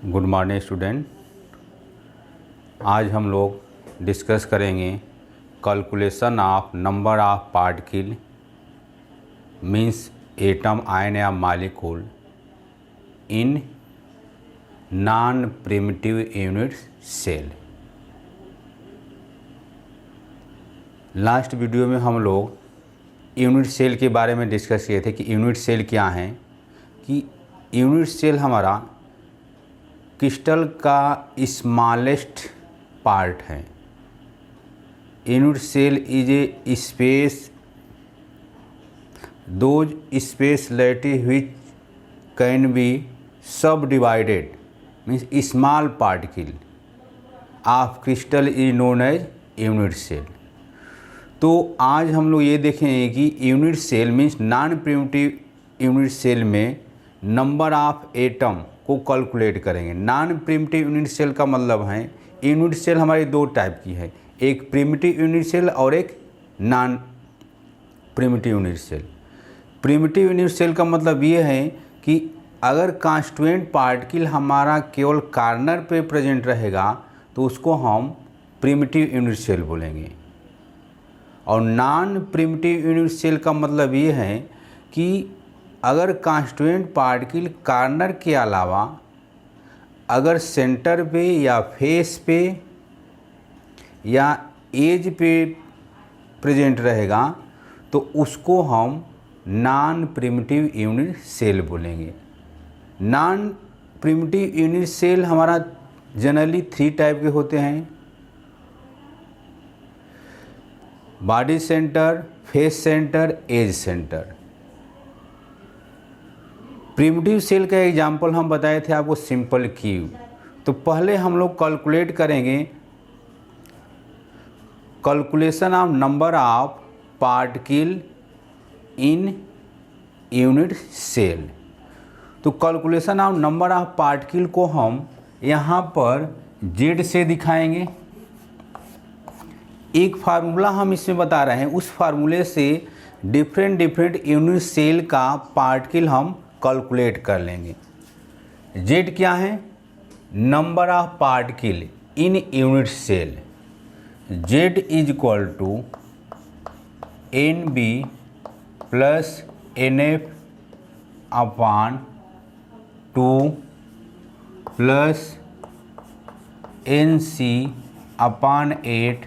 Good morning student. आज हम लोग डिस्कस करेंगे calculation of number of particle means atom ion या molecule in non primitive unit cell. Last video में हम लोग यूनिट सेल के बारे में डिस्कस किए थे कि यूनिट सेल क्या है। कि यूनिट सेल हमारा क्रिस्टल का स्मॉलेस्ट पार्ट है। Unit cell is a space those speciality which can be subdivided means small particle of crystal is known as unit cell. तो आज हम लोग ये देखेंगे कि unit cell means non primitive unit cell में number of atom को calculate करेंगे। नॉन प्रिमिटिव यूनिट सेल का मतलब है यूनिट सेल हमारी दो टाइप की है, एक प्रिमिटिव यूनिट सेल और एक non primitive unit cell. Primitive unit cell का मतलब ये है कि अगर कांस्टिट्यूएंट पार्टिकल हमारा केवल कॉर्नर पे प्रेजेंट रहेगा तो उसको हम प्रिमिटिव यूनिट सेल बोलेंगे। और नॉन प्रिमिटिव यूनिट सेल का मतलब ये है कि अगर कांस्टिट्यूएंट पार्टिकल कॉर्नर के अलावा अगर सेंटर पे या फेस पे या एज पे प्रेजेंट रहेगा तो उसको हम नॉन प्रिमिटिव यूनिट सेल बोलेंगे। नॉन प्रिमिटिव यूनिट सेल हमारा जनरली 3 टाइप के होते हैं, body center, face center, edge center. Primitive cell का एग्जाम्पल हम बताए थे आपको सिंपल क्यूब। तो पहले हम लोग कैलकुलेट करेंगे calculation of number of particle in unit cell. तो calculation of number of particle को हम यहाँ पर जेड से दिखाएंगे। एक फार्मूला हम इसमें बता रहे हैं, उस फार्मूले से डिफरेंट यूनिट सेल का पार्टिकल हम कैलकुलेट कर लेंगे। जेड क्या है? Number of particle in unit cell. Z is equal to N B plus N F upon 2 plus N C upon 8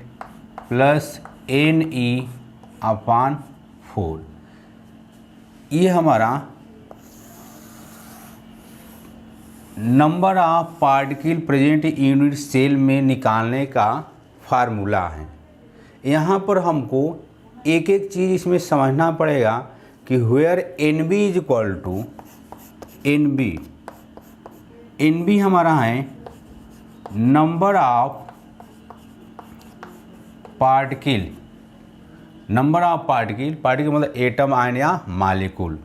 plus N E upon 4। ये हमारा number of particle present unit cell में निकालने का formula है। यहाँ पर हमको एक एक चीज़ इसमें समझना पड़ेगा कि where N B is equal to N B हमारा है number of particle. Number of particle मतलब एटम आयन या molecule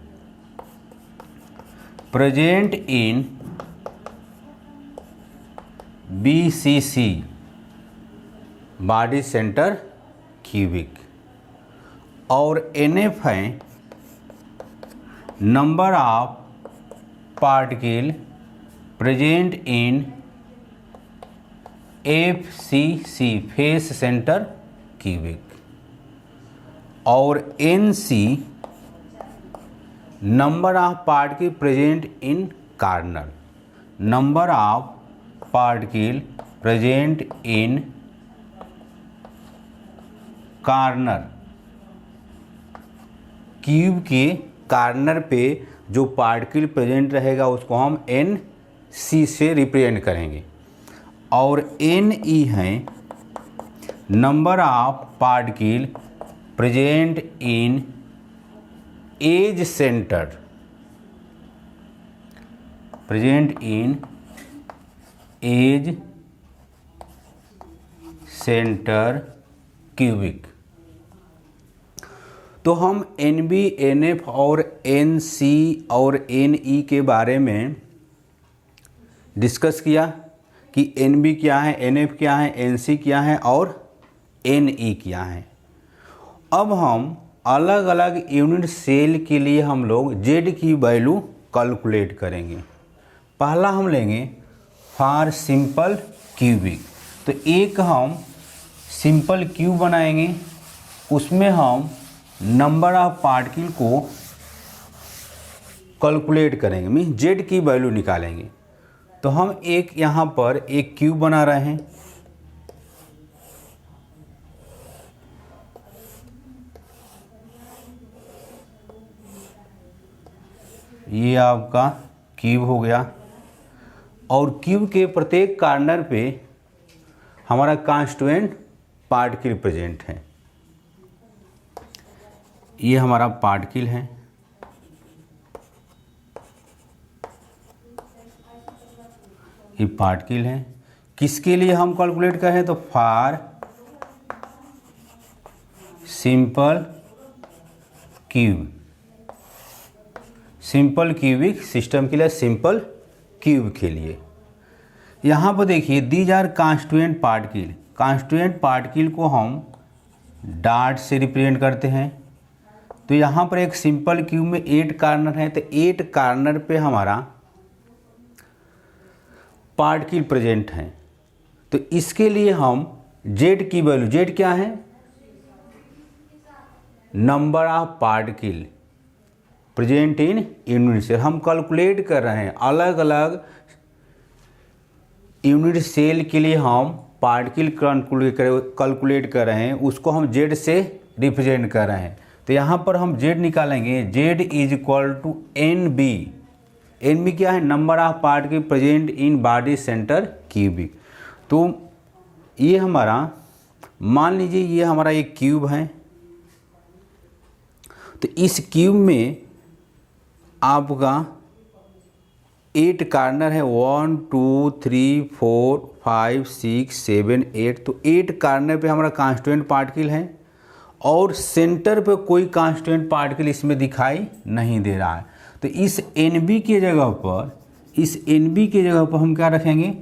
present in BCC body center cubic. और NF है number of particle present in FCC face center cubic. और NC number of particle present in corner. Number of particle present in corner. Cube के corner पे जो particle present रहेगा उसको हम NC से रिप्रेजेंट करेंगे। और NE है number of particle present in edge center. Present in edge center cubic. तो हम NB, NF और NC और NE के बारे में डिस्कस किया कि NB क्या है, NF क्या है, NC क्या है और NE क्या है। अब हम अलग अलग यूनिट सेल के लिए हम लोग Z की वैल्यू कैलकुलेट करेंगे। पहला हम लेंगे फॉर सिंपल क्यूबिक। तो एक हम सिंपल क्यूब बनाएंगे, उसमें हम नंबर ऑफ पार्टिकल को कैलकुलेट करेंगे, मीन्स जेड की वैल्यू निकालेंगे। तो हम एक यहाँ पर एक क्यूब बना रहे हैं। ये आपका क्यूब हो गया और क्यूब के प्रत्येक कॉर्नर पे हमारा कांस्टीट्यूएंट पार्टिकल प्रेजेंट है। ये हमारा पार्टिकल है, ये पार्टिकल है। किसके लिए हम कैलकुलेट करें तो for simple cube, simple cubic system के लिए, सिंपल क्यूब के लिए। यहाँ पर देखिए these are constituent particle. Constituent particle को हम डॉट से रिप्रेजेंट करते हैं। तो यहाँ पर एक सिंपल क्यूब में 8 कॉर्नर है, तो 8 कॉर्नर पे हमारा पार्टिकल प्रेजेंट है। तो इसके लिए हम जेड की वैल्यू, जेड क्या है, number of particle present in unit cell. हम कैलकुलेट कर रहे हैं अलग अलग यूनिट सेल के लिए हम पार्टिकल कैलकुलेट कर रहे हैं, उसको हम जेड से रिप्रेजेंट कर रहे हैं। तो यहाँ पर हम जेड निकालेंगे, Z is equal to N B. N B क्या है, number of particle present in body center cubic. तो ये हमारा, मान लीजिए ये हमारा एक क्यूब है। तो इस क्यूब में आपका 8 कॉर्नर है, 1 2 3 4 5 6 7 8। तो 8 कॉर्नर पे हमारा कांस्टीट्यूएंट पार्टिकल है और सेंटर पे कोई कांस्टीट्यूएंट पार्टिकल इसमें दिखाई नहीं दे रहा है। तो इस NB की जगह पर, इस NB की जगह पर हम क्या रखेंगे,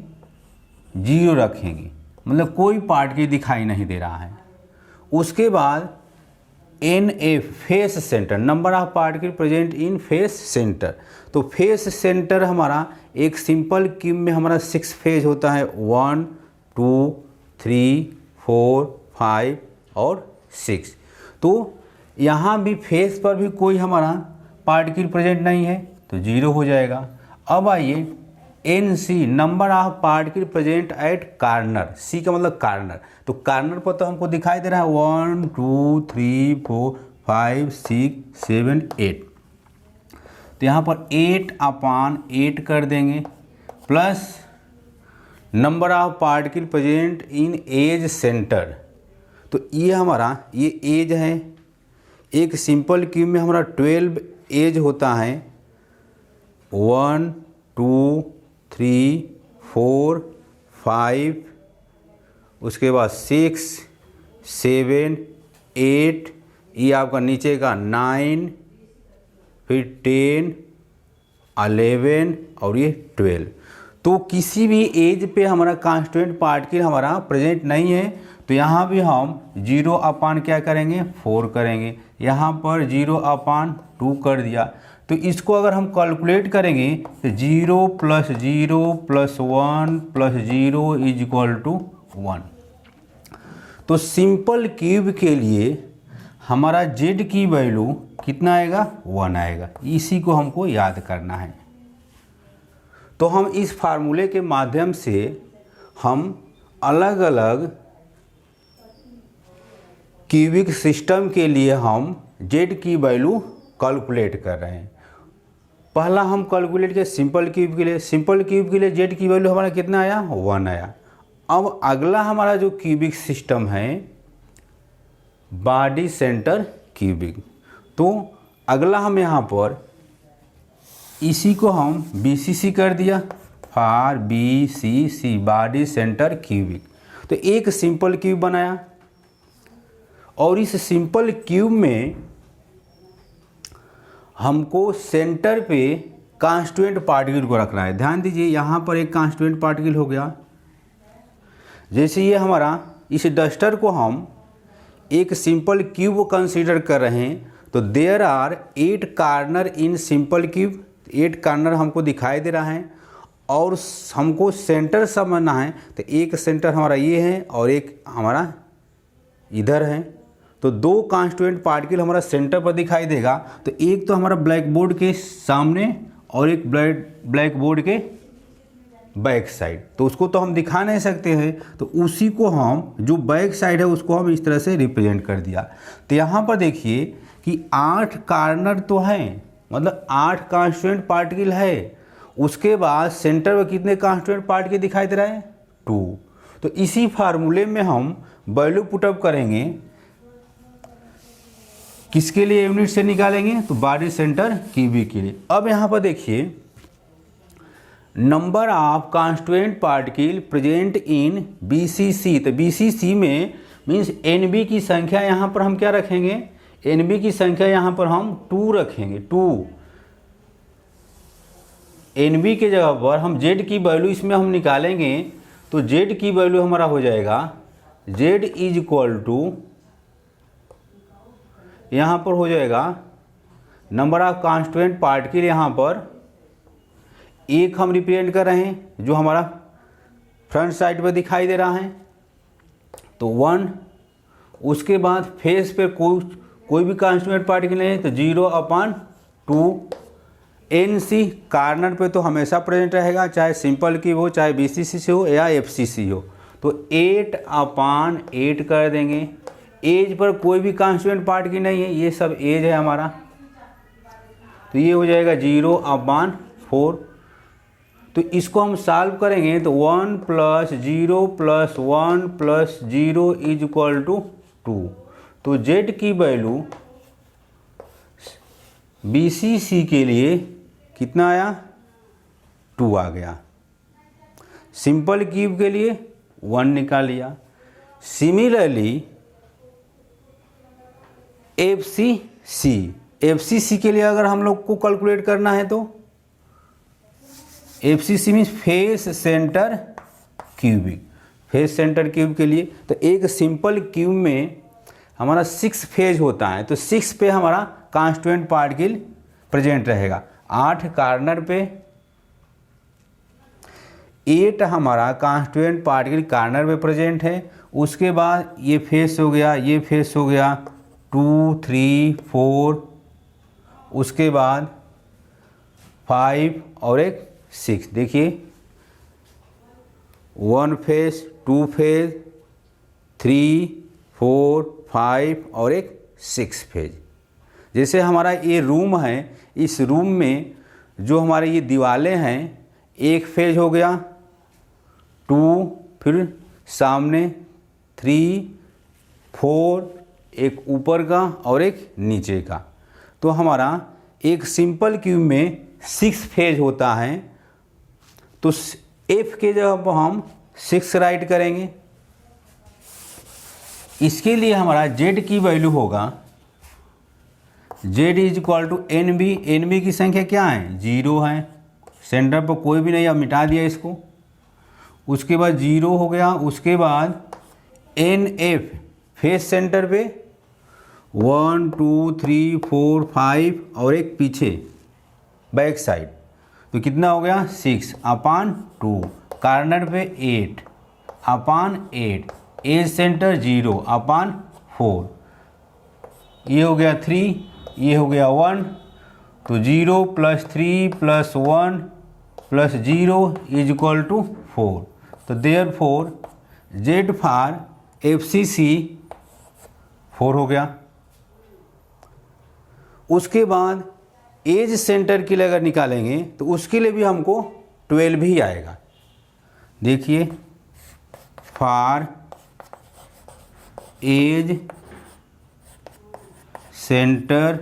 0 रखेंगे, मतलब कोई पार्टिकल दिखाई नहीं दे रहा है। उसके बाद NA face centre, number of particle present in face centre. तो फेस सेंटर हमारा एक सिंपल क्यूब में हमारा 6 फेज होता है, 1 2 3 4 5 और 6। तो यहाँ भी फेस पर भी कोई हमारा पार्टिकल प्रेजेंट नहीं है, तो 0 हो जाएगा। अब आइए NC, number of particle present at corner. C का मतलब कॉर्नर। तो कॉर्नर पर तो हमको दिखाई दे रहा है 1 2 3 4 5 6 7 8। तो यहाँ पर 8/8 कर देंगे, plus number of particle present in edge center. तो ये हमारा, ये एज है। एक सिंपल क्यूब में हमारा 12 एज होता है, 1 2 3 4 5, उसके बाद 6 7 8, ये आपका नीचे का 9, फिर 10 11 और ये 12। तो किसी भी एज पे हमारा कांस्टीट्यूएंट पार्टिकल हमारा प्रेजेंट नहीं है, तो यहाँ भी हम 0/, क्या करेंगे, 4 करेंगे। यहाँ पर 0/2 कर दिया। तो इसको अगर हम कैलकुलेट करेंगे तो 0 + 0 + 1 + 0 इज इक्वल टू 1। तो सिंपल क्यूब के लिए हमारा जेड की वैल्यू कितना आएगा, 1 आएगा। इसी को हमको याद करना है। तो हम इस फार्मूले के माध्यम से हम अलग अलग क्यूबिक सिस्टम के लिए हम जेड की वैल्यू कैलकुलेट कर रहे हैं। पहला हम कैलकुलेट किया सिंपल क्यूब के लिए। सिंपल क्यूब के लिए जेड की वैल्यू हमारा कितना आया, 1 आया। अब अगला हमारा जो क्यूबिक सिस्टम है, बॉडी सेंटर क्यूबिक। तो अगला हम यहाँ पर इसी को हम BCC कर दिया, for BCC, body center cubic. तो एक सिंपल क्यूब बनाया और इस सिंपल क्यूब में हमको सेंटर पे कांस्टीट्यूएंट पार्टिकल को रखना है। ध्यान दीजिए, यहाँ पर एक कांस्टीट्यूएंट पार्टिकल हो गया। जैसे ये हमारा, इस डस्टर को हम एक सिंपल क्यूब कंसीडर कर रहे हैं, तो there are 8 corner in simple cube. 8 corner हमको दिखाई दे रहा है और हमको सेंटर समझना है, तो एक सेंटर हमारा ये है और एक हमारा इधर है, तो दो कांस्टिट्यूएंट पार्टिकल हमारा सेंटर पर दिखाई देगा। तो एक तो हमारा ब्लैक बोर्ड के सामने और एक ब्लैक बोर्ड के बैक साइड, तो उसको तो हम दिखा नहीं सकते हैं, तो उसी को हम जो बैक साइड है उसको हम इस तरह से रिप्रेजेंट कर दिया। तो यहाँ पर देखिए कि 8 कार्नर तो हैं, मतलब 8 कांस्टिट्यूएंट पार्टिकल है, उसके बाद सेंटर में कितने कांस्टिट्यूएंट पार्टिकल दिखाई दे रहा है, 2। तो इसी फार्मूले में हम वैल्यू पुटअप करेंगे, किसके लिए यूनिट से निकालेंगे, तो बॉडी सेंटर क्यूबिक के लिए। अब यहाँ पर देखिए number of constituent particle present in BCC, तो BCC में मीन्स NB की संख्या यहाँ पर हम क्या रखेंगे, NB की संख्या यहाँ पर हम 2 रखेंगे, 2। NB के जगह पर हम Z की वैल्यू इसमें हम निकालेंगे, तो Z की वैल्यू हमारा हो जाएगा Z इज इक्वल टू, यहाँ पर हो जाएगा नंबर ऑफ कांस्टिट्यूएंट पार्टिकल, यहाँ पर एक हम रिप्रेजेंट कर रहे हैं जो हमारा फ्रंट साइड पर दिखाई दे रहा है, तो 1। उसके बाद फेस पे कोई भी कांस्टिट्यूएंट पार्टिकल नहीं है, तो 0/2। NC कार्नर पे तो हमेशा प्रेजेंट रहेगा, चाहे सिंपल की हो, चाहे BCC से हो या FCC हो, तो 8/8 कर देंगे। एज पर कोई भी कांस्टिट्यूएंट पार्टिकल नहीं है, ये सब एज है हमारा, तो ये हो जाएगा 0/4। तो इसको हम सॉल्व करेंगे, तो 1 + 0 + 1 + 0 इज इक्वल टू 2। तो Z की वैल्यू BCC के लिए कितना आया, 2 आ गया। सिंपल क्यूब के लिए 1 निकाल लिया। सिमिलरली FCC के लिए अगर हम लोग को कैलकुलेट करना है, तो FCC means face center cubic, face centre cube के लिए, तो एक सिंपल क्यूब में हमारा 6 फेज होता है, तो 6 पे हमारा कांस्टिट्यूएंट पार्टिकल प्रेजेंट रहेगा। 8 कार्नर पे 8 हमारा कांस्टिट्यूएंट पार्टिकल कार्नर पे प्रेजेंट है। उसके बाद ये फेस हो गया, ये फेस हो गया 2, 3, 4, उसके बाद 5 और एक 6। देखिए 1 फेस, 2 फेज, 3, 4, 5 और एक 6 फेज। जैसे हमारा ये रूम है, इस रूम में जो हमारे ये दीवारें हैं, एक फेज हो गया, 2, फिर सामने 3, 4, एक ऊपर का और एक नीचे का। तो हमारा एक सिंपल क्यूब में 6 फेज होता है, तो F के जगह पर हम 6 राइट करेंगे। इसके लिए हमारा Z की वैल्यू होगा Z is equal to NB की संख्या क्या है, 0 है, सेंटर पर कोई भी नहीं, अब मिटा दिया इसको। उसके बाद 0 हो गया, उसके बाद NF फेस सेंटर पे 1, 2, 3, 4, 5 और एक पीछे बैक साइड, तो कितना हो गया 6/2। कार्नर पे 8/8, एज सेंटर 0/4, ये हो गया 3, ये हो गया 1, तो 0 + 3 + 1 + 0 इज इक्वल टू 4। तो देयरफॉर Z फॉर FCC 4 हो गया। उसके बाद एज सेंटर के लिए अगर निकालेंगे तो उसके लिए भी हमको 12 ही आएगा। देखिए for edge center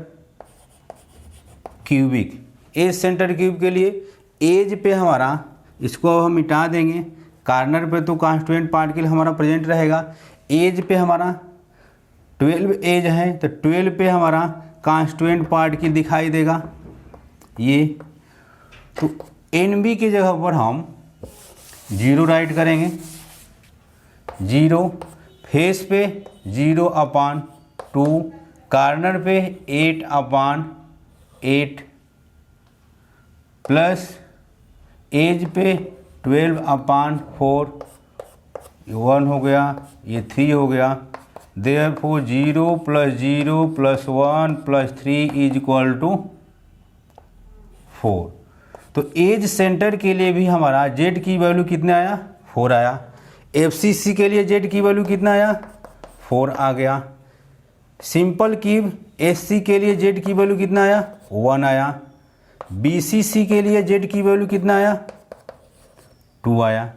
cubic, edge center cube के लिए एज पे हमारा, इसको हम मिटा देंगे, कार्नर पे तो कांस्टिट्यूएंट पार्टिकल हमारा प्रेजेंट रहेगा। एज पे हमारा 12 एज है, तो 12 पे हमारा कांस्टिट्यूएंट पार्टिकल दिखाई देगा ये। तो NB की जगह पर हम 0 राइट करेंगे, 0 फेस पे 0/2, कार्नर पे 8/8 प्लस एज पे 12/4, 1 हो गया, ये 3 हो गया। देयरफॉर 0 + 0 + 1 + 3 = 4। तो एज सेंटर के लिए भी हमारा जेड की वैल्यू कितना आया, 4 आया। एफसीसी के लिए जेड की वैल्यू कितना आया, 4 आ गया। सिंपल क्यूब एससी के लिए जेड की वैल्यू कितना आया, 1 आया। बीसीसी के लिए जेड की वैल्यू कितना आया, 2 आया।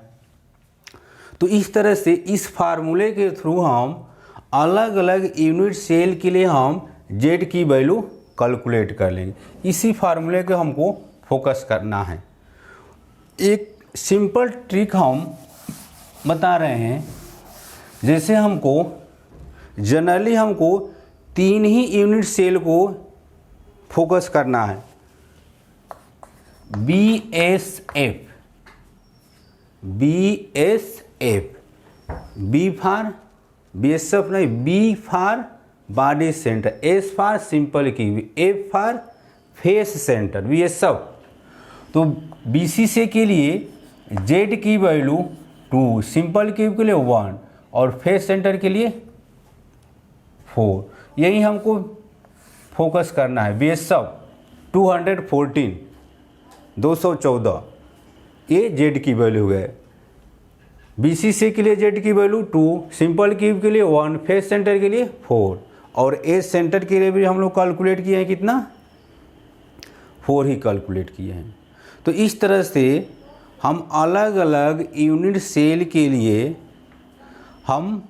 तो इस तरह से इस फार्मूले के थ्रू हम अलग अलग यूनिट सेल के लिए हम जेड की वैल्यू कैलकुलेट कर लेंगे। इसी फार्मूले को हमको फोकस करना है। एक सिंपल ट्रिक हम बता रहे हैं, जैसे हमको जनरली हमको 3 ही यूनिट सेल को फोकस करना है। BSF, बी फॉर BSF नहीं, B for body center, S for simple cube, F for face center, BSF। तो BCC के लिए जेड की वैल्यू 2, सिंपल क्यूब के लिए 1 और फेस सेंटर के लिए 4। यही हमको फोकस करना है। BSF 214 ये जेड की वैल्यू हो गए। BCC के लिए जेड की वैल्यू 2, सिंपल क्यूब के लिए 1, फेस सेंटर के लिए 4 और एज सेंटर के लिए भी हम लोग कैलकुलेट किए हैं कितना, 4 ही कैलकुलेट किए हैं। तो इस तरह से हम अलग अलग यूनिट सेल के लिए हम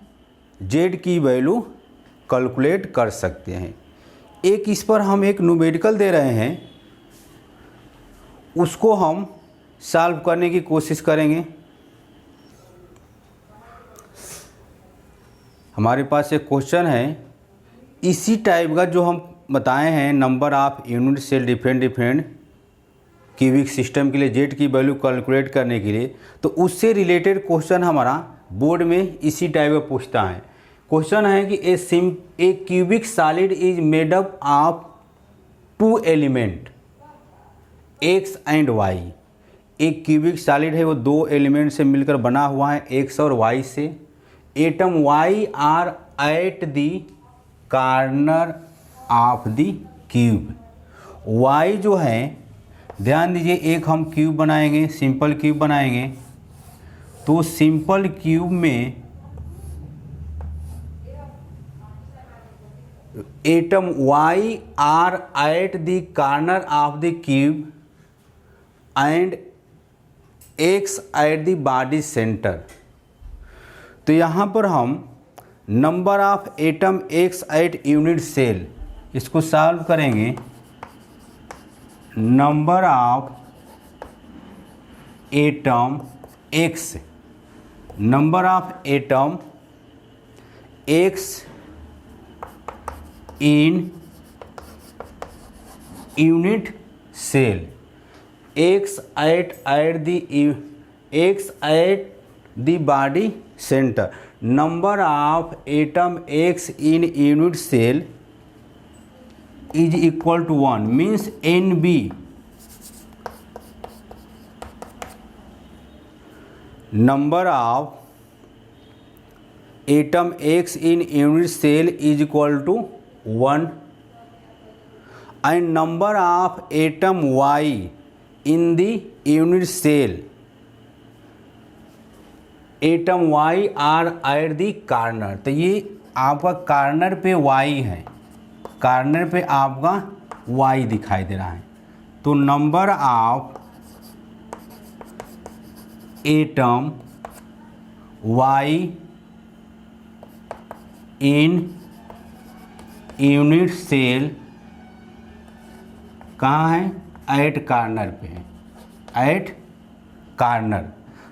जेड की वैल्यू कैलकुलेट कर सकते हैं। एक इस पर हम एक न्यूमेरिकल दे रहे हैं, उसको हम सॉल्व करने की कोशिश करेंगे। हमारे पास एक क्वेश्चन है इसी टाइप का जो हम बताए हैं, number of unit cell different cubic system के लिए जेड की वैल्यू कैलकुलेट करने के लिए। तो उससे रिलेटेड क्वेश्चन हमारा बोर्ड में इसी टाइप का पूछता है। क्वेश्चन है कि a cubic solid is made up of 2 element X and Y. एक क्यूबिक सॉलिड है वो 2 एलिमेंट से मिलकर बना हुआ है, एक्स और वाई से। Atom Y are at the corner of the cube. Y जो है, ध्यान दीजिए, एक हम क्यूब बनाएंगे, सिंपल क्यूब बनाएंगे। तो सिंपल क्यूब में atom Y are at the corner of the cube and X at the body center. तो यहाँ पर हम number of atom X at unit cell, इसको सॉल्व करेंगे। Number of atom X, number of atom X in unit cell, X at the body center. Number of atom X in unit cell is equal to 1 means NB number of atom X in unit cell is equal to 1 and number of atom Y in the unit cell, atom Y are at the corner। तो ये आपका corner पे Y है, corner पे आपका y दिखाई दे रहा है। तो number of atom y in unit cell कहाँ है, एट कॉर्नर पे है, एट कॉर्नर।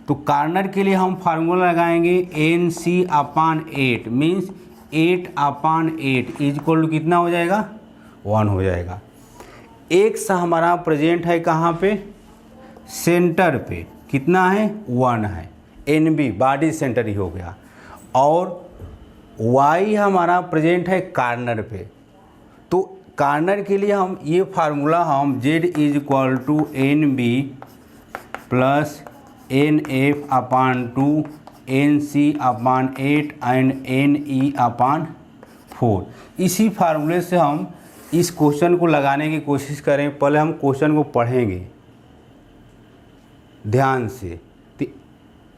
तो कॉर्नर के लिए हम फार्मूला लगाएंगे NC/8 means 8/8 is equal to कितना हो जाएगा, 1 हो जाएगा। एक्स हमारा प्रेजेंट है कहाँ पे, सेंटर पे, कितना है, 1 है, NB बॉडी सेंटर ही हो गया। और वाई हमारा प्रेजेंट है कॉर्नर पे। तो कॉर्नर के लिए हम ये फार्मूला हम Z is equal to NB प्लस NF/2 NC/8 एंड NE/4। इसी फार्मूले से हम इस क्वेश्चन को लगाने की कोशिश करें। पहले हम क्वेश्चन को पढ़ेंगे ध्यान से। तो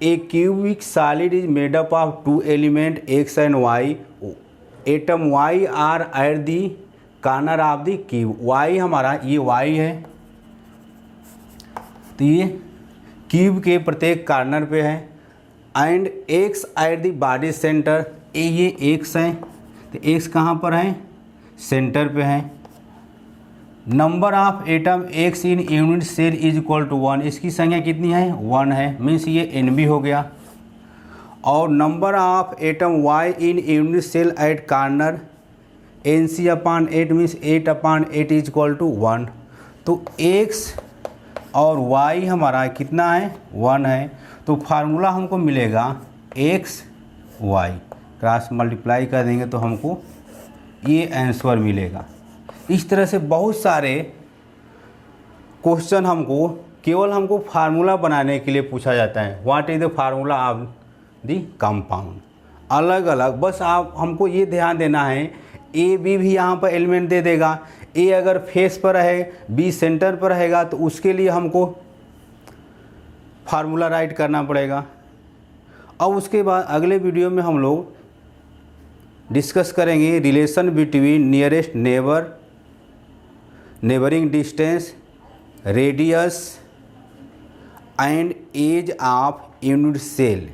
a cubic solid is made up of 2 element X and Y। Atom Y are at the corner of the cube. Y हमारा ये Y है, तो ये क्यूब के प्रत्येक कॉर्नर पे है। And X eight the body centre, ये X है, तो X कहाँ पर है? सेंटर पे है। Number of atom X in unit cell is equal to 1। इसकी संख्या कितनी है? 1 है, मीन्स ये NB हो गया। और number of atom Y in unit cell at corner NC/8 means 8/8 is equal to 1। तो X और Y हमारा कितना है? 1 है। तो फार्मूला हमको मिलेगा XY, क्रॉस मल्टीप्लाई कर देंगे तो हमको ये आंसर मिलेगा। इस तरह से बहुत सारे क्वेश्चन हमको फार्मूला बनाने के लिए पूछा जाता है। What is the formula of the compound. अलग अलग, बस आप हमको ये ध्यान देना है A B भी यहाँ पर एलिमेंट दे देगा। A अगर फेस पर है, B सेंटर पर रहेगा, तो उसके लिए हमको फार्मूला राइट करना पड़ेगा। अब उसके बाद अगले वीडियो में हम लोग डिस्कस करेंगे relation between nearest neighbour, neighbouring distance, radius and edge of unit cell.